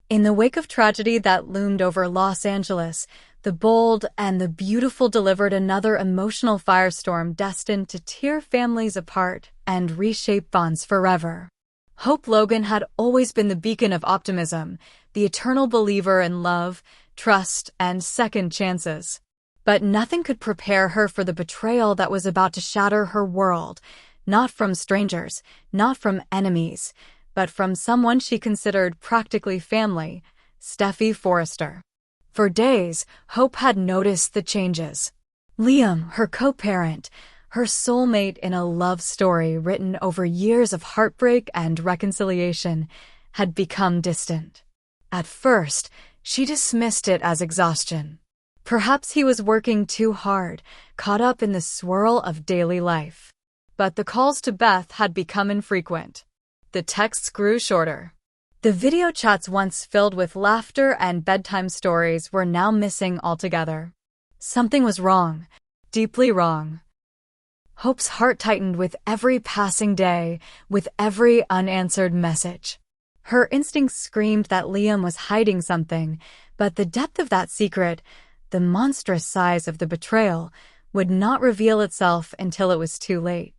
In the wake of tragedy that loomed over Los Angeles, the bold and the beautiful delivered another emotional firestorm destined to tear families apart and reshape bonds forever. Hope Logan had always been the beacon of optimism, the eternal believer in love, trust, and second chances. But nothing could prepare her for the betrayal that was about to shatter her world, not from strangers, not from enemies, but from someone she considered practically family, Steffy Forrester. For days, Hope had noticed the changes. Liam, her co-parent, her soulmate in a love story written over years of heartbreak and reconciliation, had become distant. At first, she dismissed it as exhaustion. Perhaps he was working too hard, caught up in the swirl of daily life. But the calls to Beth had become infrequent. The texts grew shorter. The video chats once filled with laughter and bedtime stories were now missing altogether. Something was wrong, deeply wrong. Hope's heart tightened with every passing day, with every unanswered message. Her instincts screamed that Liam was hiding something, but the depth of that secret, the monstrous size of the betrayal, would not reveal itself until it was too late.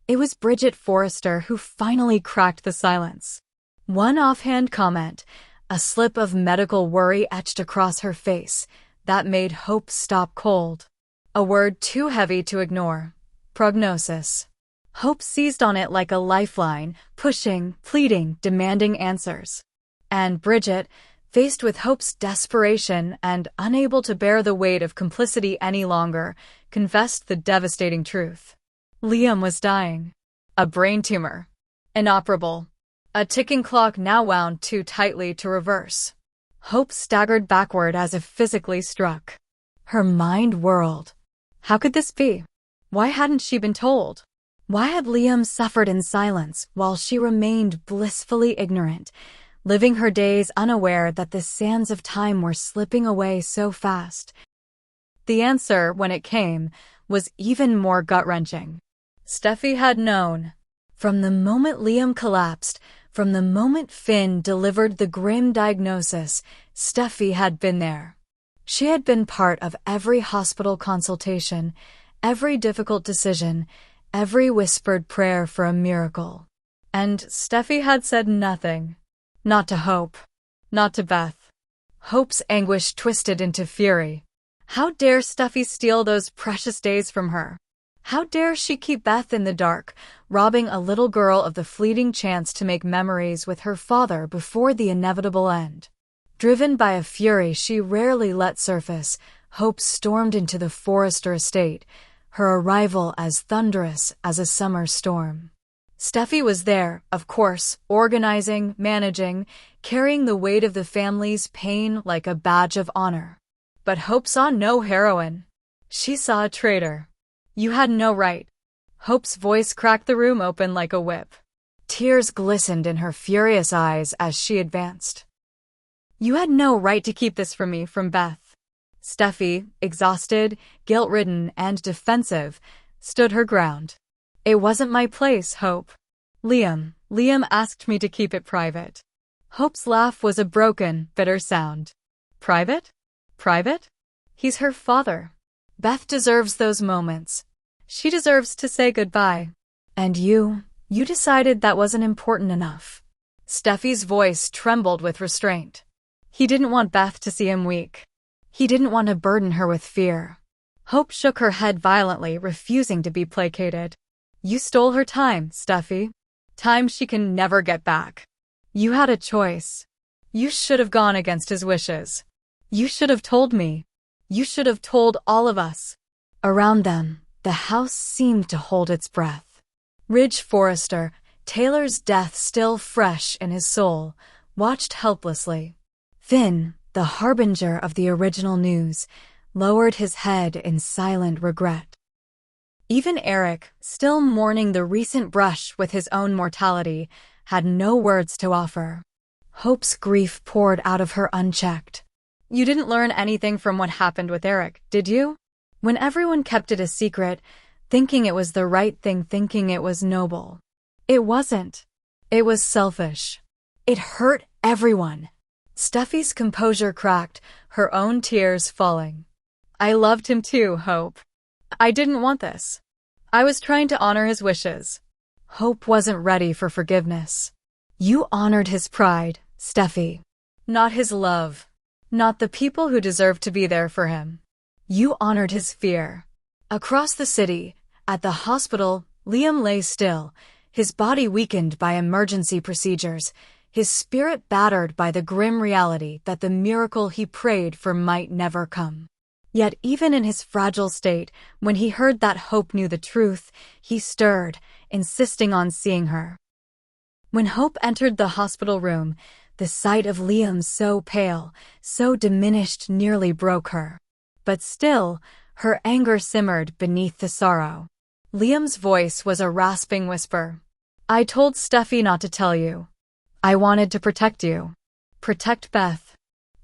It was Bridget Forrester who finally cracked the silence. One offhand comment, a slip of medical worry etched across her face, that made Hope stop cold. A word too heavy to ignore. Prognosis. Hope seized on it like a lifeline, pushing, pleading, demanding answers. And Bridget, faced with Hope's desperation and unable to bear the weight of complicity any longer, confessed the devastating truth. Liam was dying. A brain tumor. Inoperable. A ticking clock now wound too tightly to reverse. Hope staggered backward as if physically struck. Her mind whirled. How could this be? Why hadn't she been told? Why had Liam suffered in silence while she remained blissfully ignorant, living her days unaware that the sands of time were slipping away so fast? The answer, when it came, was even more gut-wrenching. Steffy had known. From the moment Liam collapsed, from the moment Finn delivered the grim diagnosis, Steffy had been there. She had been part of every hospital consultation, every difficult decision, every whispered prayer for a miracle. And Steffy had said nothing. Not to Hope. Not to Beth. Hope's anguish twisted into fury. How dare Steffy steal those precious days from her? How dare she keep Beth in the dark, robbing a little girl of the fleeting chance to make memories with her father before the inevitable end? Driven by a fury she rarely let surface, Hope stormed into the Forrester estate, her arrival as thunderous as a summer storm. Steffy was there, of course, organizing, managing, carrying the weight of the family's pain like a badge of honor. But Hope saw no heroine. She saw a traitor. You had no right. Hope's voice cracked the room open like a whip. Tears glistened in her furious eyes as she advanced. You had no right to keep this from me, from Beth. Steffy, exhausted, guilt-ridden, and defensive, stood her ground. It wasn't my place, Hope. Liam asked me to keep it private. Hope's laugh was a broken, bitter sound. Private? Private? He's her father. Beth deserves those moments. She deserves to say goodbye. And you decided that wasn't important enough. Steffy's voice trembled with restraint. He didn't want Beth to see him weak. He didn't want to burden her with fear. Hope shook her head violently, refusing to be placated. You stole her time, Steffy. Time she can never get back. You had a choice. You should have gone against his wishes. You should have told me. You should have told all of us. Around them, the house seemed to hold its breath. Ridge Forrester, Taylor's death still fresh in his soul, watched helplessly. Finn, the harbinger of the original news, lowered his head in silent regret. Even Eric, still mourning the recent brush with his own mortality, had no words to offer. Hope's grief poured out of her unchecked. You didn't learn anything from what happened with Eric, did you? When everyone kept it a secret, thinking it was the right thing, thinking it was noble. It wasn't. It was selfish. It hurt everyone. Steffi's composure cracked, her own tears falling. I loved him too, Hope. I didn't want this. I was trying to honor his wishes. Hope wasn't ready for forgiveness. You honored his pride, Steffy. Not his love. Not the people who deserved to be there for him. You honored his fear. Across the city, at the hospital, Liam lay still, his body weakened by emergency procedures, his spirit battered by the grim reality that the miracle he prayed for might never come. Yet even in his fragile state, when he heard that Hope knew the truth, he stirred, insisting on seeing her. When Hope entered the hospital room, the sight of Liam so pale, so diminished nearly broke her. But still, her anger simmered beneath the sorrow. Liam's voice was a rasping whisper. I told Steffy not to tell you. I wanted to protect you. Protect Beth.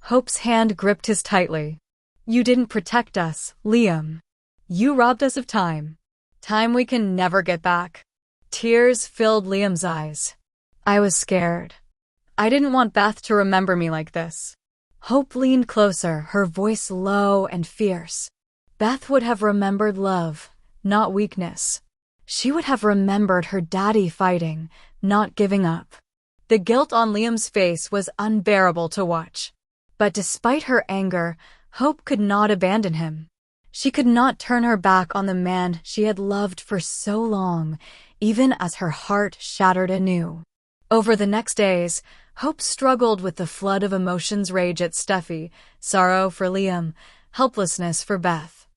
Hope's hand gripped his tightly. You didn't protect us, Liam. You robbed us of time. Time we can never get back. Tears filled Liam's eyes. I was scared. I didn't want Beth to remember me like this. Hope leaned closer, her voice low and fierce. Beth would have remembered love, not weakness. She would have remembered her daddy fighting, not giving up. The guilt on Liam's face was unbearable to watch. But despite her anger, Hope could not abandon him. She could not turn her back on the man she had loved for so long, even as her heart shattered anew. Over the next days, Hope struggled with the flood of emotions: rage at Steffy, sorrow for Liam, helplessness for Beth.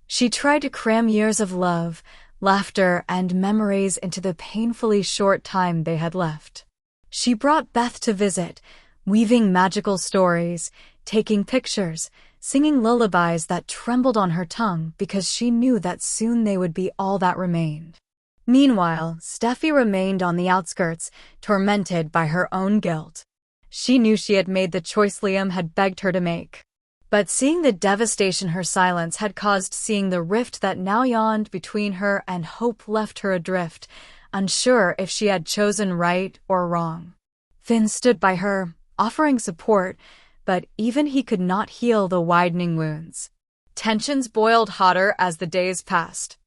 She tried to cram years of love, laughter, and memories into the painfully short time they had left. She brought Beth to visit, weaving magical stories, taking pictures, singing lullabies that trembled on her tongue because she knew that soon they would be all that remained. Meanwhile, Steffy remained on the outskirts, tormented by her own guilt. She knew she had made the choice Liam had begged her to make. But seeing the devastation her silence had caused, seeing the rift that now yawned between her and Hope, left her adrift, unsure if she had chosen right or wrong. Finn stood by her, offering support, but even he could not heal the widening wounds. Tensions boiled hotter as the days passed.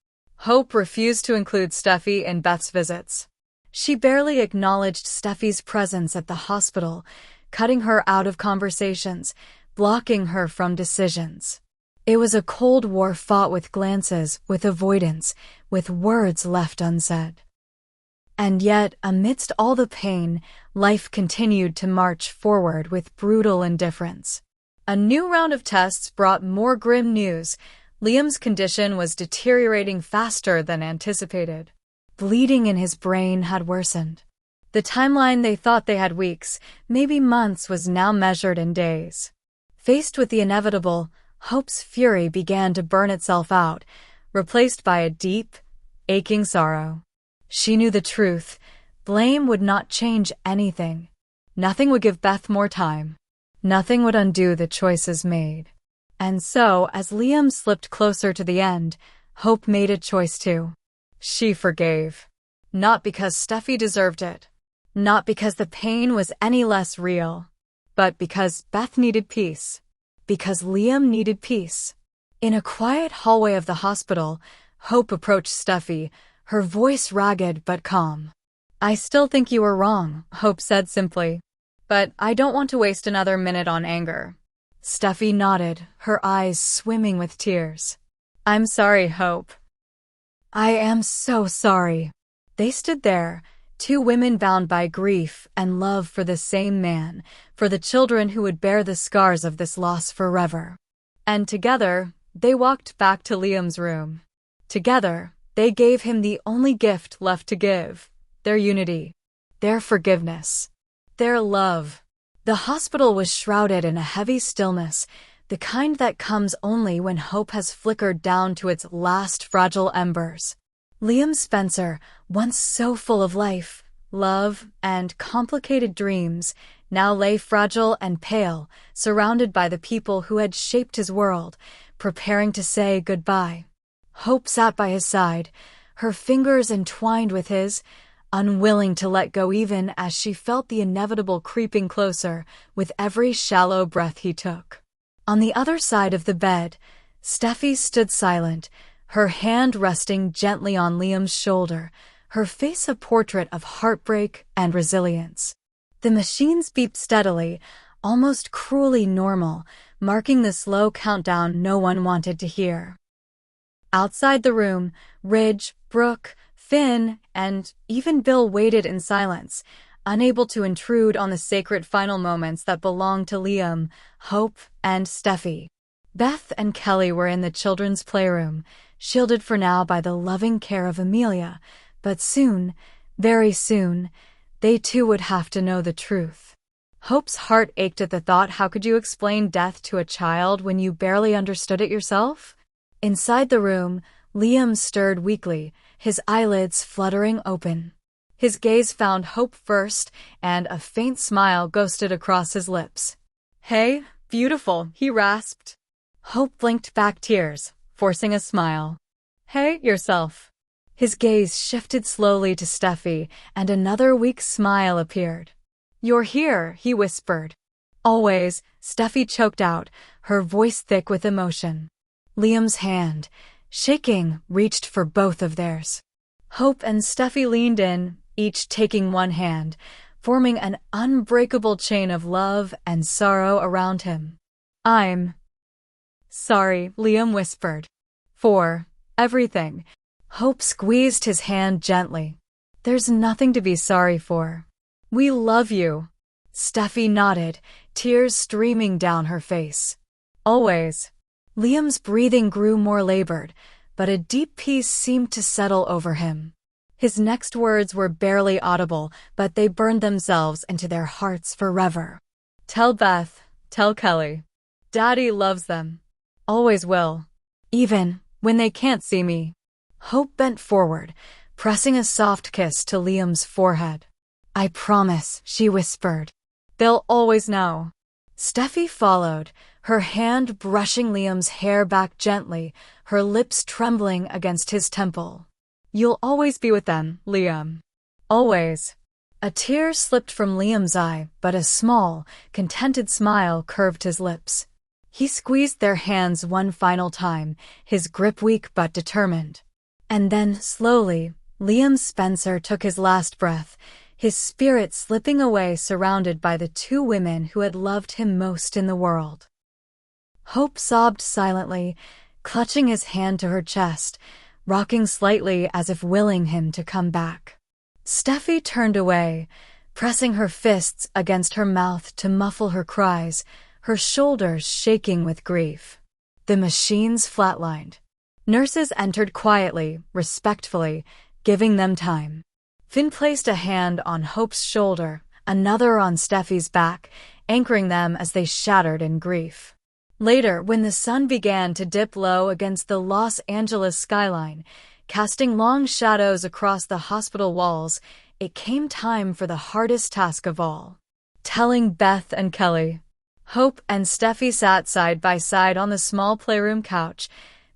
Hope refused to include Steffy in Beth's visits. She barely acknowledged Steffy's presence at the hospital, cutting her out of conversations, blocking her from decisions. It was a cold war fought with glances, with avoidance, with words left unsaid. And yet, amidst all the pain, life continued to march forward with brutal indifference. A new round of tests brought more grim news. Liam's condition was deteriorating faster than anticipated. Bleeding in his brain had worsened. The timeline they thought they had weeks, maybe months, was now measured in days. Faced with the inevitable, Hope's fury began to burn itself out, replaced by a deep, aching sorrow. She knew the truth. Blame would not change anything. Nothing would give Beth more time. Nothing would undo the choices made. And so, as Liam slipped closer to the end, Hope made a choice too. She forgave. Not because Steffy deserved it. Not because the pain was any less real. But because Beth needed peace. Because Liam needed peace. In a quiet hallway of the hospital, Hope approached Steffy, her voice ragged but calm. I still think you were wrong, Hope said simply. But I don't want to waste another minute on anger. Steffy nodded, her eyes swimming with tears. I'm sorry, Hope. I am so sorry. They stood there, two women bound by grief and love for the same man, for the children who would bear the scars of this loss forever. And together, they walked back to Liam's room. Together, they gave him the only gift left to give: their unity, their forgiveness, their love. The hospital was shrouded in a heavy stillness, the kind that comes only when hope has flickered down to its last fragile embers. Liam Spencer, once so full of life, love, and complicated dreams, now lay fragile and pale, surrounded by the people who had shaped his world, preparing to say goodbye. Hope sat by his side, her fingers entwined with his, unwilling to let go even as she felt the inevitable creeping closer with every shallow breath he took. On the other side of the bed, Steffi stood silent, her hand resting gently on Liam's shoulder, her face a portrait of heartbreak and resilience. The machines beeped steadily, almost cruelly normal, marking the slow countdown no one wanted to hear. Outside the room, Ridge, Brooke, Finn, and even Bill waited in silence, unable to intrude on the sacred final moments that belonged to Liam, Hope, and Steffi. Beth and Kelly were in the children's playroom, shielded for now by the loving care of Amelia, but soon, very soon, they too would have to know the truth. Hope's heart ached at the thought, how could you explain death to a child when you barely understood it yourself? Inside the room, Liam stirred weakly, his eyelids fluttering open. His gaze found Hope first, and a faint smile ghosted across his lips. "Hey, beautiful," he rasped. Hope blinked back tears, forcing a smile. "Hey, yourself." His gaze shifted slowly to Steffi, and another weak smile appeared. "You're here," he whispered. "Always," Steffi choked out, her voice thick with emotion. Liam's hand, shaking, reached for both of theirs. Hope and Steffi leaned in, each taking one hand, forming an unbreakable chain of love and sorrow around him. "I'm sorry," Liam whispered. "For everything." Hope squeezed his hand gently. "There's nothing to be sorry for. We love you." Steffi nodded, tears streaming down her face. "Always." Liam's breathing grew more labored, but a deep peace seemed to settle over him. His next words were barely audible, but they burned themselves into their hearts forever. "Tell Beth, tell Kelly. Daddy loves them. Always will. Even when they can't see me." Hope bent forward, pressing a soft kiss to Liam's forehead. "I promise," she whispered. "They'll always know." Steffi followed, her hand brushing Liam's hair back gently, her lips trembling against his temple. "You'll always be with them, Liam. Always." A tear slipped from Liam's eye, but a small, contented smile curved his lips. He squeezed their hands one final time, his grip weak but determined. And then, slowly, Liam Spencer took his last breath, his spirit slipping away surrounded by the two women who had loved him most in the world. Hope sobbed silently, clutching his hand to her chest, rocking slightly as if willing him to come back. Steffi turned away, pressing her fists against her mouth to muffle her cries, her shoulders shaking with grief. The machines flatlined. Nurses entered quietly, respectfully, giving them time. Finn placed a hand on Hope's shoulder, another on Steffi's back, anchoring them as they shattered in grief. Later, when the sun began to dip low against the Los Angeles skyline, casting long shadows across the hospital walls, it came time for the hardest task of all. Telling Beth and Kelly. Hope and Steffi sat side by side on the small playroom couch,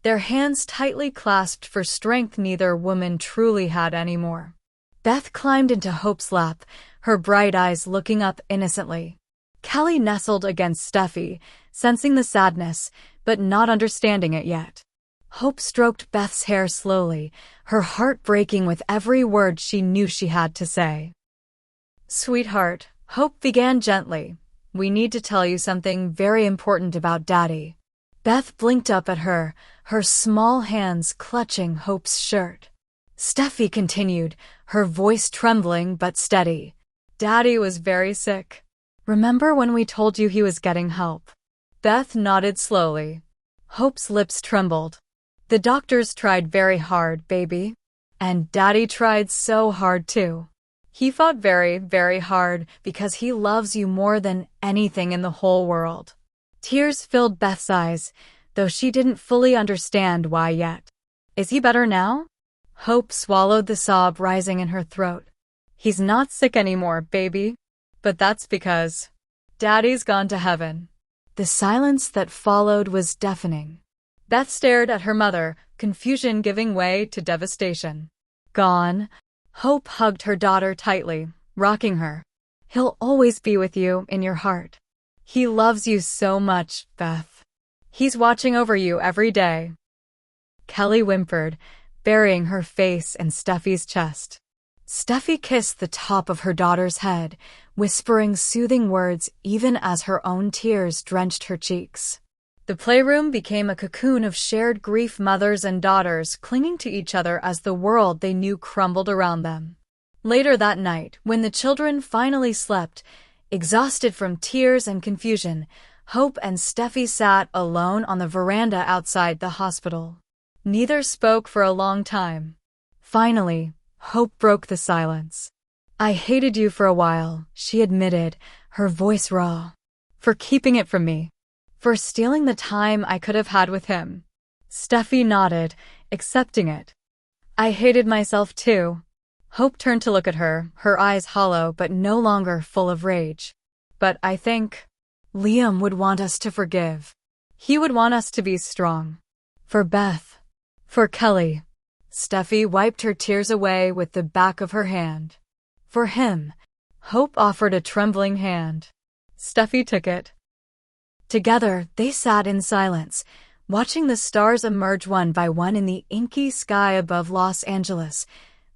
their hands tightly clasped for strength neither woman truly had anymore. Beth climbed into Hope's lap, her bright eyes looking up innocently. Kelly nestled against Steffi, sensing the sadness, but not understanding it yet. Hope stroked Beth's hair slowly, her heart breaking with every word she knew she had to say. "Sweetheart," Hope began gently, "we need to tell you something very important about Daddy." Beth blinked up at her, her small hands clutching Hope's shirt. Steffi continued, her voice trembling but steady. "Daddy was very sick. Remember when we told you he was getting help?" Beth nodded slowly. Hope's lips trembled. "The doctors tried very hard, baby. And Daddy tried so hard too. He fought very, very hard because he loves you more than anything in the whole world." Tears filled Beth's eyes, though she didn't fully understand why yet. "Is he better now?" Hope swallowed the sob rising in her throat. "He's not sick anymore, baby. But that's because Daddy's gone to heaven." The silence that followed was deafening. Beth stared at her mother, confusion giving way to devastation. "Gone? Hope hugged her daughter tightly, rocking her. "He'll always be with you in your heart. He loves you so much, Beth. He's watching over you every day." Kelly whimpered, burying her face in Steffi's chest. Steffi kissed the top of her daughter's head, whispering soothing words even as her own tears drenched her cheeks. The playroom became a cocoon of shared grief, mothers and daughters clinging to each other as the world they knew crumbled around them. Later that night, when the children finally slept, exhausted from tears and confusion, Hope and Steffi sat alone on the veranda outside the hospital. Neither spoke for a long time. Finally, Hope broke the silence. "I hated you for a while," she admitted, her voice raw. "For keeping it from me. For stealing the time I could have had with him." Steffi nodded, accepting it. "I hated myself too." Hope turned to look at her, her eyes hollow but no longer full of rage. "But I think Liam would want us to forgive. He would want us to be strong. For Beth. For Kelly." Steffi wiped her tears away with the back of her hand. "For him." Hope offered a trembling hand. Steffi took it. Together, they sat in silence, watching the stars emerge one by one in the inky sky above Los Angeles,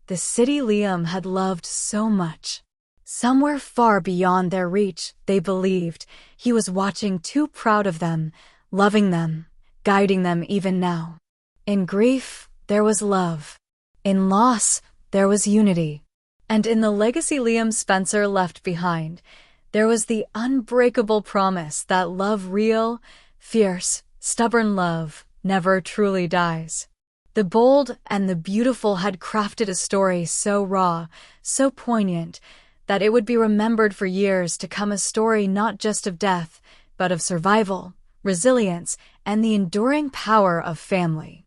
the city Liam had loved so much. Somewhere far beyond their reach, they believed, he was watching, too proud of them, loving them, guiding them even now. In grief, there was love. In loss, there was unity. And in the legacy Liam Spencer left behind, there was the unbreakable promise that love, real, fierce, stubborn love, never truly dies. The bold and the beautiful had crafted a story so raw, so poignant, that it would be remembered for years to come, a story not just of death, but of survival, resilience, and the enduring power of family.